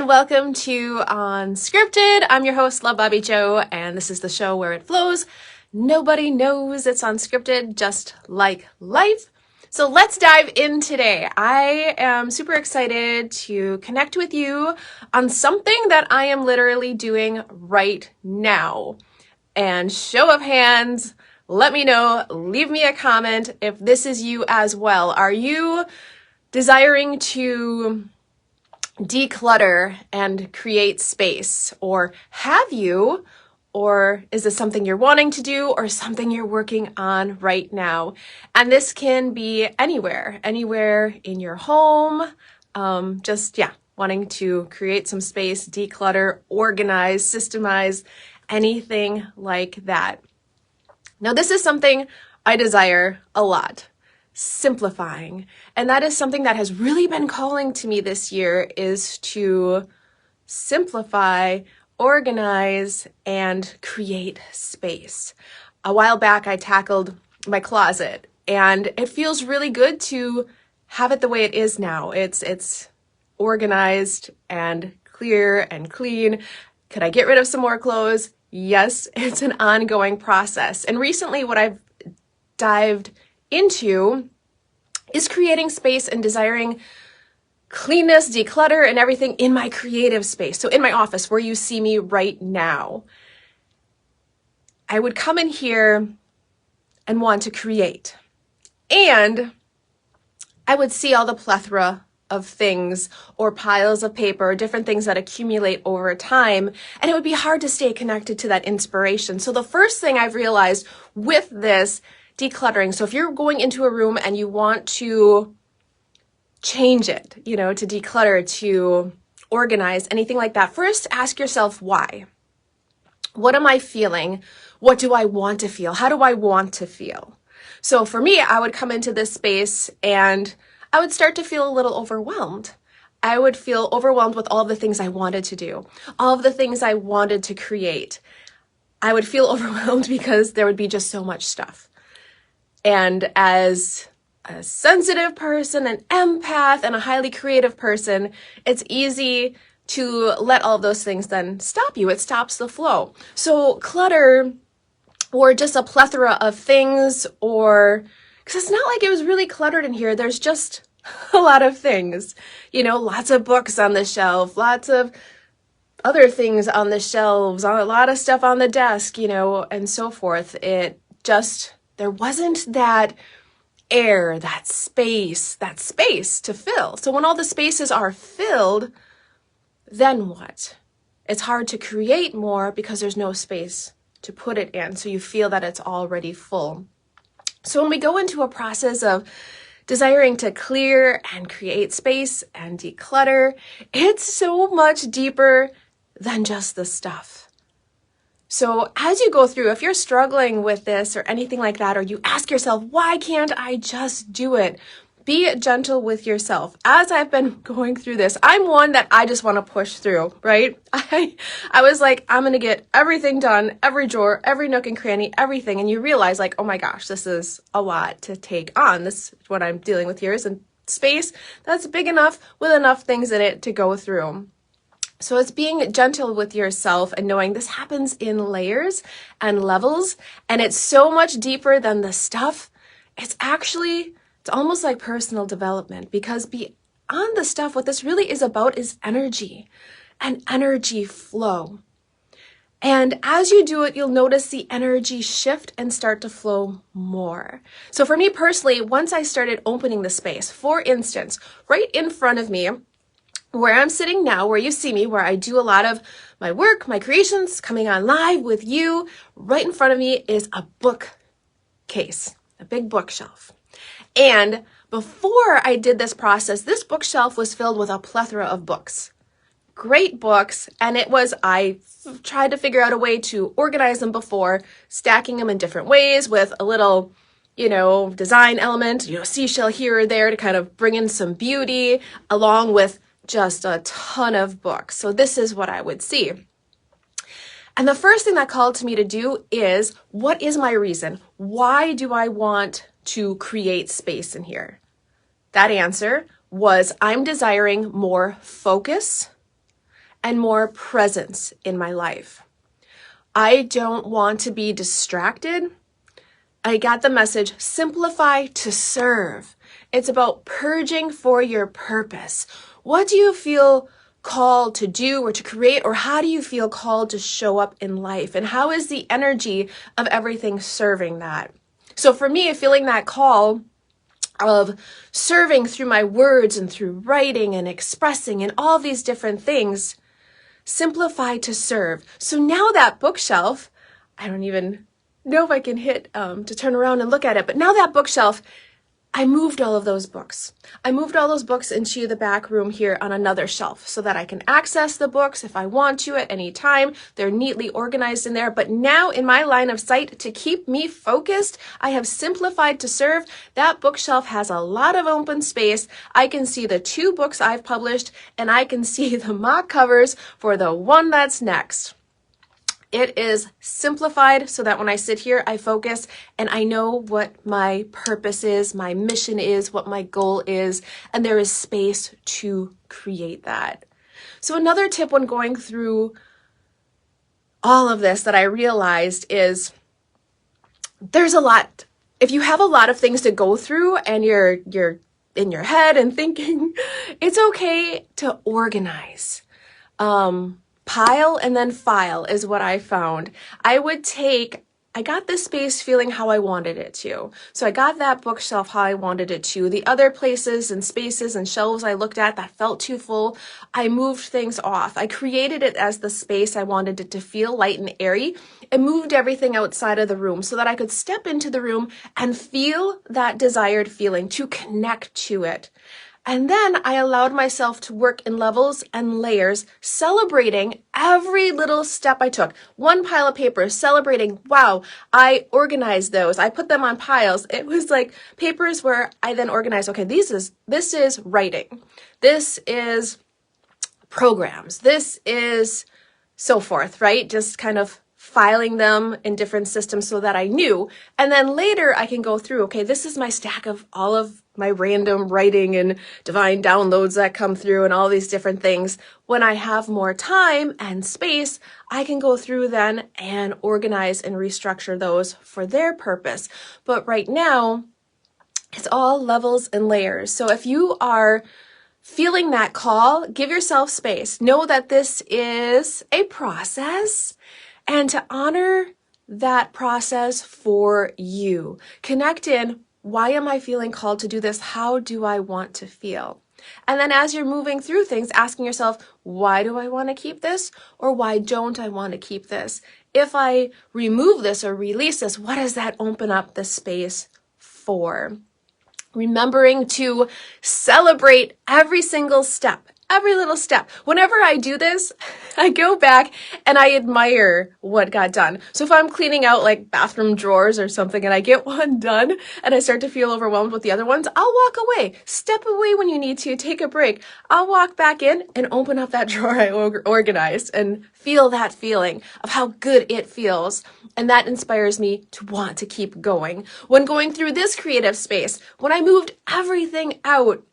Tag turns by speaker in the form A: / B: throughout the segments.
A: and welcome to Unscripted. I'm your host, Love Bobbie Jo, and this is the show where it flows. Nobody knows it's unscripted, just like life. So let's dive in today. I am super excited to connect with you on something that I am literally doing right now. And show of hands, let me know, leave me a comment if this is you as well. Are you desiring to declutter and create space? Or have you? Or is this something you're wanting to do or something you're working on right now? And this can be anywhere in your home, wanting to create some space, declutter, organize, systemize, anything like that. Now, this is something I desire a lot. Simplifying. And that is something that has really been calling to me this year, is to simplify, organize, and create space. A while back, I tackled my closet, and it feels really good to have it the way it is now. It's organized and clear and clean. Could I get rid of some more clothes? Yes, it's an ongoing process. And recently, what I've dived into is creating space and desiring cleanness, declutter, and everything in my creative space. So in my office, where you see me right now, I would come in here and want to create. And I would see all the plethora of things or piles of paper, different things that accumulate over time, and it would be hard to stay connected to that inspiration. So the first thing I've realized with this decluttering, so if you're going into a room and you want to change it, to declutter, to organize, anything like that, first ask yourself why. What am I feeling? What do I want to feel? How do I want to feel? So for me, I would come into this space and I would start to feel a little overwhelmed. I would feel overwhelmed with all of the things I wanted to do, all of the things I wanted to create. I would feel overwhelmed because there would be just so much stuff. And as a sensitive person, an empath, and a highly creative person, it's easy to let all of those things then stop you. It stops the flow. So clutter, or just a plethora of things, because it's not like it was really cluttered in here. There's just a lot of things, lots of books on the shelf, lots of other things on the shelves, a lot of stuff on the desk, and so forth. There wasn't that air, that space to fill. So when all the spaces are filled, then what? It's hard to create more because there's no space to put it in. So you feel that it's already full. So when we go into a process of desiring to clear and create space and declutter, it's so much deeper than just the stuff. So as you go through, if you're struggling with this or anything like that, or you ask yourself, why can't I just do it? Be gentle with yourself. As I've been going through this, I'm one that I just want to push through, right? I was like, I'm going to get everything done, every drawer, every nook and cranny, everything. And you realize oh my gosh, this is a lot to take on. This is what I'm dealing with here, is a space that's big enough with enough things in it to go through. So it's being gentle with yourself and knowing this happens in layers and levels, and it's so much deeper than the stuff. It's almost like personal development, because beyond the stuff, what this really is about is energy and energy flow. And as you do it, you'll notice the energy shift and start to flow more. So for me personally, once I started opening the space, for instance, right in front of me, where I'm sitting now, where you see me, where I do a lot of my work, my creations, coming on live with you, right in front of me is a bookcase, a big bookshelf. And before I did this process, this bookshelf was filled with a plethora of books, great books. And I tried to figure out a way to organize them before, stacking them in different ways with a little design element, seashell here or there to kind of bring in some beauty, along with just a ton of books. So this is what I would see. And the first thing that called to me to do is, what is my reason? Why do I want to create space in here? That answer was, I'm desiring more focus and more presence in my life. I don't want to be distracted. I got the message, simplify to serve. It's about purging for your purpose. What do you feel called to do or to create, or how do you feel called to show up in life? And how is the energy of everything serving that? So for me, feeling that call of serving through my words and through writing and expressing and all these different things, simplify to serve. So now that bookshelf, I don't even know if I can hit to turn around and look at it, but now that bookshelf, I moved all of those books. I moved all those books into the back room here on another shelf so that I can access the books if I want to at any time. They're neatly organized in there. But now in my line of sight, to keep me focused, I have simplified to serve. That bookshelf has a lot of open space. I can see the 2 books I've published, and I can see the mock covers for the one that's next. It is simplified so that when I sit here, I focus and I know what my purpose is, my mission is, what my goal is, and there is space to create that. So another tip when going through all of this that I realized is there's a lot. If you have a lot of things to go through and you're in your head and thinking, it's okay to organize. Pile and then file is what I found. I got this space feeling how I wanted it to. So I got that bookshelf how I wanted it to. The other places and spaces and shelves I looked at that felt too full, I moved things off. I created it as the space I wanted it to feel, light and airy, and moved everything outside of the room so that I could step into the room and feel that desired feeling, to connect to it. And then I allowed myself to work in levels and layers, celebrating every little step I took. One pile of papers, celebrating, wow, I organized those. I put them on piles. It was like papers where I then organized, okay, this is writing. This is programs. This is so forth, right? Just kind of filing them in different systems so that I knew. And then later I can go through, okay, this is my stack of all of my random writing and divine downloads that come through and all these different things. When I have more time and space, I can go through then and organize and restructure those for their purpose. But right now, it's all levels and layers. So if you are feeling that call, give yourself space. Know that this is a process, and to honor that process for you. Connect in, why am I feeling called to do this? How do I want to feel? And then as you're moving through things, asking yourself, why do I want to keep this? Or why don't I want to keep this? If I remove this or release this, what does that open up the space for? Remembering to celebrate every single step. Every little step. Whenever I do this, I go back and I admire what got done. So if I'm cleaning out like bathroom drawers or something and I get one done and I start to feel overwhelmed with the other ones, I'll walk away. Step away when you need to. Take a break. I'll walk back in and open up that drawer I organized and feel that feeling of how good it feels. And that inspires me to want to keep going. When going through this creative space, when I moved everything out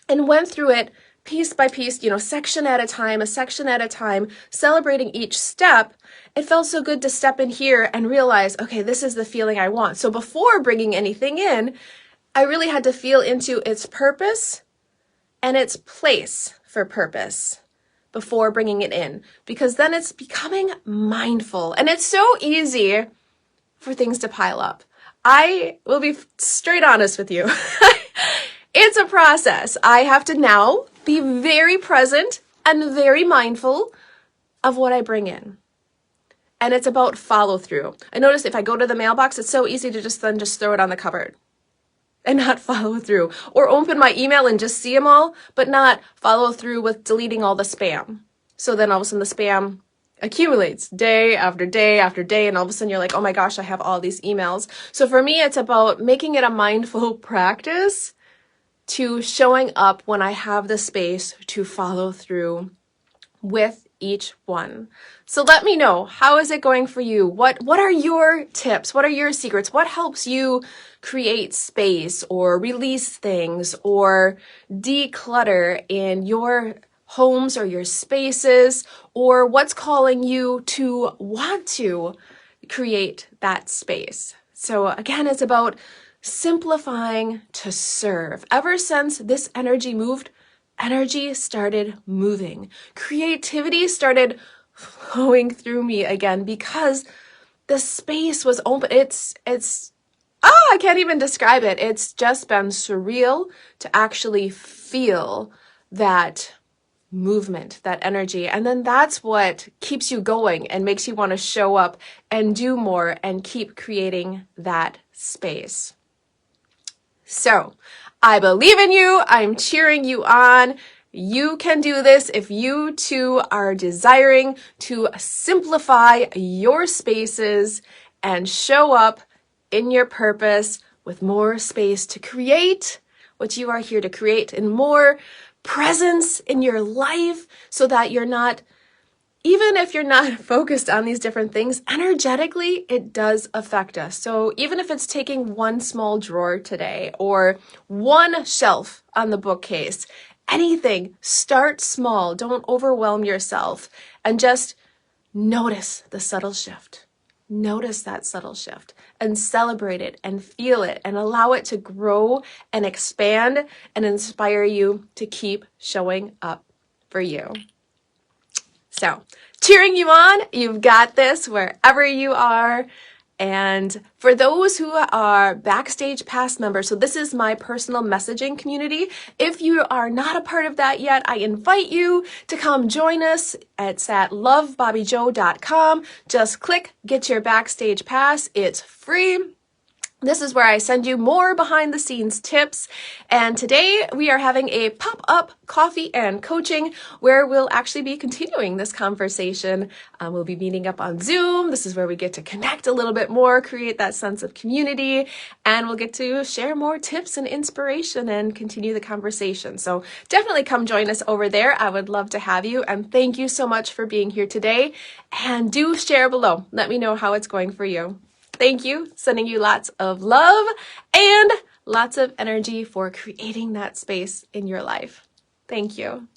A: and went through it piece by piece, section at a time, celebrating each step, it felt so good to step in here and realize, okay, this is the feeling I want. So before bringing anything in, I really had to feel into its purpose and its place for purpose before bringing it in, because then it's becoming mindful. And it's so easy for things to pile up. I will be straight honest with you. It's a process. I have to now be very present and very mindful of what I bring in. And it's about follow through. I notice if I go to the mailbox, it's so easy to just throw it on the cupboard and not follow through. Or open my email and just see them all, but not follow through with deleting all the spam. So then all of a sudden the spam accumulates day after day after day, and all of a sudden you're like, oh my gosh, I have all these emails. So for me, it's about making it a mindful practice to showing up when I have the space to follow through with each one. So let me know, how is it going for you? What are your tips? What are your secrets? What helps you create space or release things or declutter in your homes or your spaces, or what's calling you to want to create that space. So again, it's about simplifying to serve. Ever since this energy moved, energy started moving. Creativity started flowing through me again because the space was open. I can't even describe it. It's just been surreal to actually feel that movement, that energy. And then that's what keeps you going and makes you want to show up and do more and keep creating that space. So I believe in you. I'm cheering you on. You can do this if you too are desiring to simplify your spaces and show up in your purpose with more space to create what you are here to create and more presence in your life so that you're not, even if you're not focused on these different things, energetically, it does affect us. So even if it's taking one small drawer today or one shelf on the bookcase, anything, start small. Don't overwhelm yourself and just notice the subtle shift. Notice that subtle shift and celebrate it and feel it and allow it to grow and expand and inspire you to keep showing up for you. So, cheering you on, you've got this wherever you are. And for those who are Backstage Pass members, so this is my personal messaging community. If you are not a part of that yet, I invite you to come join us. It's at lovebobbiejo.com. Just click Get Your Backstage Pass. It's free. This is where I send you more behind the scenes tips. And today we are having a pop-up coffee and coaching where we'll actually be continuing this conversation. We'll be meeting up on Zoom. This is where we get to connect a little bit more, create that sense of community, and we'll get to share more tips and inspiration and continue the conversation. So definitely come join us over there. I would love to have you. And thank you so much for being here today. And do share below. Let me know how it's going for you. Thank you. Sending you lots of love and lots of energy for creating that space in your life. Thank you.